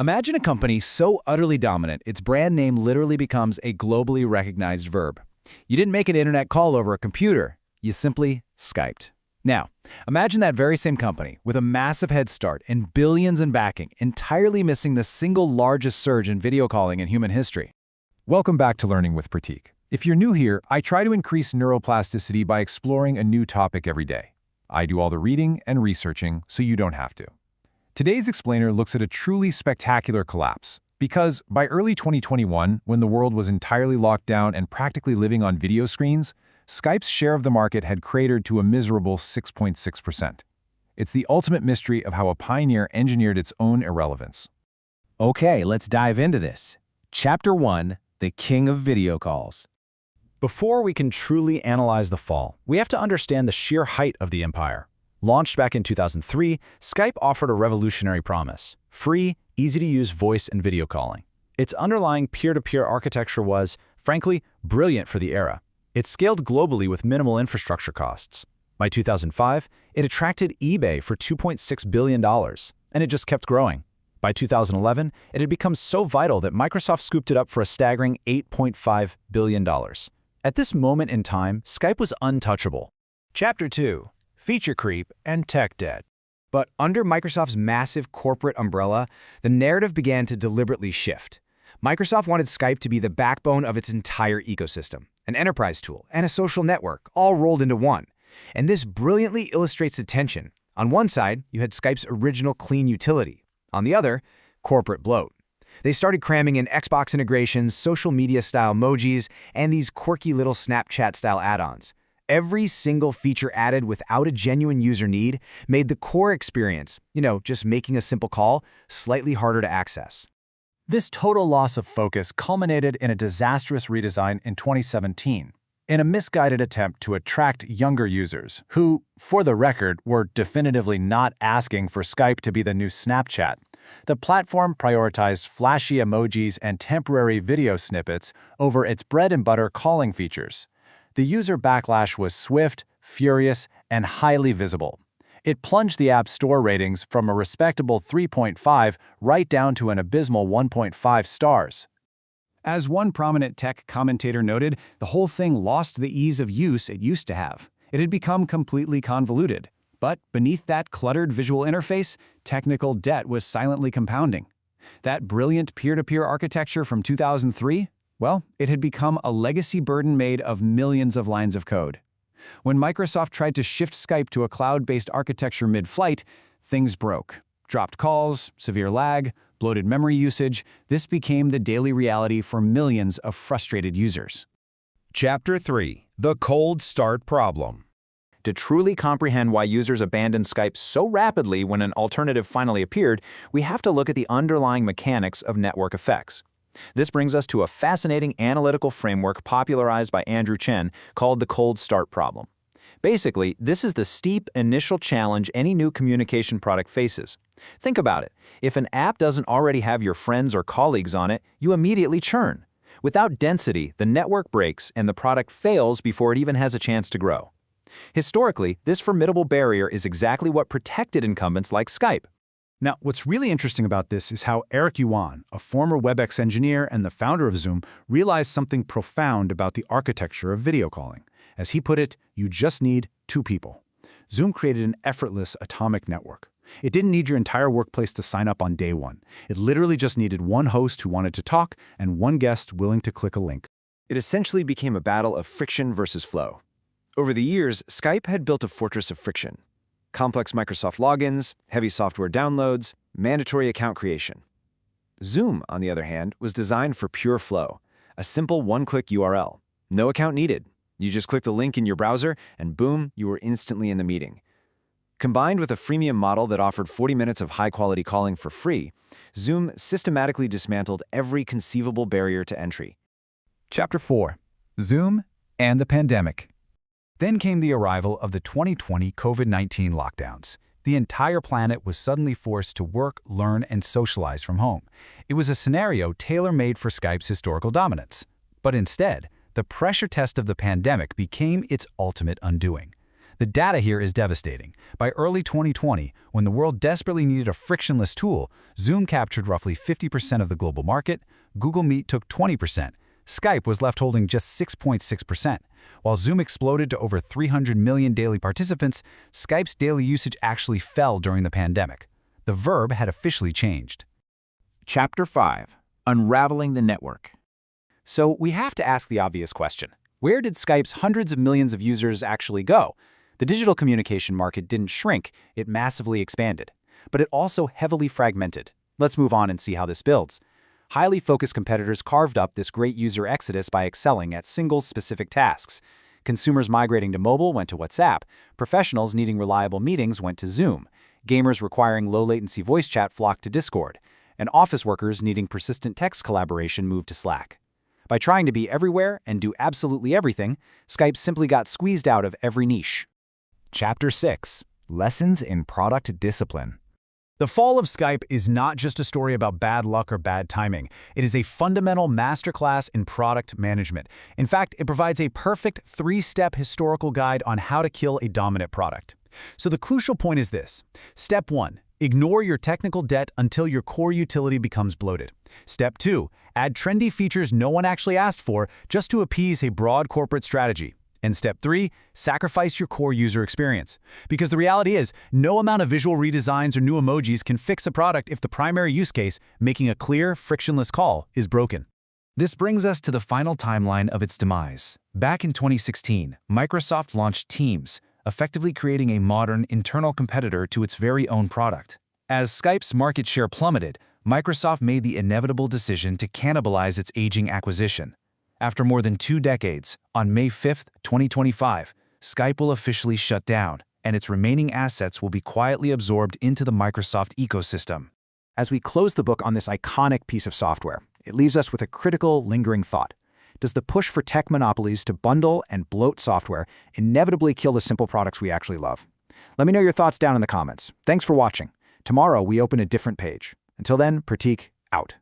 Imagine a company so utterly dominant, its brand name literally becomes a globally recognized verb. You didn't make an internet call over a computer, you simply Skyped. Now, imagine that very same company, with a massive head start and billions in backing, entirely missing the single largest surge in video calling in human history. Welcome back to Learning with Pratik. If you're new here, I try to increase neuroplasticity by exploring a new topic every day. I do all the reading and researching, so you don't have to. Today's explainer looks at a truly spectacular collapse, because by early 2021, when the world was entirely locked down and practically living on video screens, Skype's share of the market had cratered to a miserable 6.6%. It's the ultimate mystery of how a pioneer engineered its own irrelevance. Okay, let's dive into this. Chapter 1, the King of Video Calls. Before we can truly analyze the fall, we have to understand the sheer height of the empire. Launched back in 2003, Skype offered a revolutionary promise: free, easy-to-use voice and video calling. Its underlying peer-to-peer architecture was, frankly, brilliant for the era. It scaled globally with minimal infrastructure costs. By 2005, it attracted eBay for $2.6 billion, and it just kept growing. By 2011, it had become so vital that Microsoft scooped it up for a staggering $8.5 billion. At this moment in time, Skype was untouchable. Chapter 2. Feature Creep and Tech Debt. But under Microsoft's massive corporate umbrella, the narrative began to deliberately shift. Microsoft wanted Skype to be the backbone of its entire ecosystem, an enterprise tool and a social network, all rolled into one. And this brilliantly illustrates the tension. On one side, you had Skype's original clean utility. On the other, corporate bloat. They started cramming in Xbox integrations, social media-style emojis, and these quirky little Snapchat-style add-ons. Every single feature added without a genuine user need made the core experience, just making a simple call, slightly harder to access. This total loss of focus culminated in a disastrous redesign in 2017, in a misguided attempt to attract younger users who, for the record, were definitively not asking for Skype to be the new Snapchat. The platform prioritized flashy emojis and temporary video snippets over its bread-and-butter calling features. The user backlash was swift, furious, and highly visible. It plunged the App Store ratings from a respectable 3.5 right down to an abysmal 1.5 stars. As one prominent tech commentator noted, the whole thing lost the ease of use it used to have. It had become completely convoluted. But beneath that cluttered visual interface, technical debt was silently compounding. That brilliant peer-to-peer architecture from 2003? Well, it had become a legacy burden made of millions of lines of code. When Microsoft tried to shift Skype to a cloud-based architecture mid-flight, things broke. Dropped calls, severe lag, bloated memory usage. This became the daily reality for millions of frustrated users. Chapter 3. The Cold Start Problem. To truly comprehend why users abandoned Skype so rapidly when an alternative finally appeared, we have to look at the underlying mechanics of network effects. This brings us to a fascinating analytical framework popularized by Andrew Chen called the cold start problem. Basically, this is the steep initial challenge any new communication product faces. Think about it. If an app doesn't already have your friends or colleagues on it, you immediately churn. Without density, the network breaks and the product fails before it even has a chance to grow. Historically, this formidable barrier is exactly what protected incumbents like Skype. Now, what's really interesting about this is how Eric Yuan, a former WebEx engineer and the founder of Zoom, realized something profound about the architecture of video calling. As he put it, you just need two people. Zoom created an effortless atomic network. It didn't need your entire workplace to sign up on day one. It literally just needed one host who wanted to talk and one guest willing to click a link. It essentially became a battle of friction versus flow. Over the years, Skype had built a fortress of friction. Complex Microsoft logins, heavy software downloads, mandatory account creation. Zoom, on the other hand, was designed for pure flow, a simple one-click URL. No account needed. You just clicked a link in your browser, and boom, you were instantly in the meeting. Combined with a freemium model that offered 40 minutes of high-quality calling for free, Zoom systematically dismantled every conceivable barrier to entry. Chapter 4. Zoom and the Pandemic. Then came the arrival of the 2020 COVID-19 lockdowns. The entire planet was suddenly forced to work, learn, and socialize from home. It was a scenario tailor-made for Skype's historical dominance. But instead, the pressure test of the pandemic became its ultimate undoing. The data here is devastating. By early 2020, when the world desperately needed a frictionless tool, Zoom captured roughly 50% of the global market, Google Meet took 20%, Skype was left holding just 6.6%. While Zoom exploded to over 300 million daily participants, Skype's daily usage actually fell during the pandemic. The verb had officially changed. Chapter 5. Unraveling the Network. So we have to ask the obvious question. Where did Skype's hundreds of millions of users actually go? The digital communication market didn't shrink, it massively expanded. But it also heavily fragmented. Let's move on and see how this builds. Highly focused competitors carved up this great user exodus by excelling at single specific tasks. Consumers migrating to mobile went to WhatsApp. Professionals needing reliable meetings went to Zoom. Gamers requiring low-latency voice chat flocked to Discord. And office workers needing persistent text collaboration moved to Slack. By trying to be everywhere and do absolutely everything, Skype simply got squeezed out of every niche. Chapter 6. Lessons in Product Discipline. The fall of Skype is not just a story about bad luck or bad timing. It is a fundamental masterclass in product management. In fact, it provides a perfect 3-step historical guide on how to kill a dominant product. So the crucial point is this. Step 1. Ignore your technical debt until your core utility becomes bloated. Step 2. Add trendy features no one actually asked for just to appease a broad corporate strategy. And Step 3. Sacrifice your core user experience. Because the reality is, no amount of visual redesigns or new emojis can fix a product if the primary use case, making a clear, frictionless call, is broken. This brings us to the final timeline of its demise. Back in 2016, Microsoft launched Teams, effectively creating a modern internal competitor to its very own product. As Skype's market share plummeted, Microsoft made the inevitable decision to cannibalize its aging acquisition. After more than 2 decades, on May 5, 2025, Skype will officially shut down, and its remaining assets will be quietly absorbed into the Microsoft ecosystem. As we close the book on this iconic piece of software, it leaves us with a critical, lingering thought. Does the push for tech monopolies to bundle and bloat software inevitably kill the simple products we actually love? Let me know your thoughts down in the comments. Thanks for watching. Tomorrow, we open a different page. Until then, Pratik, out.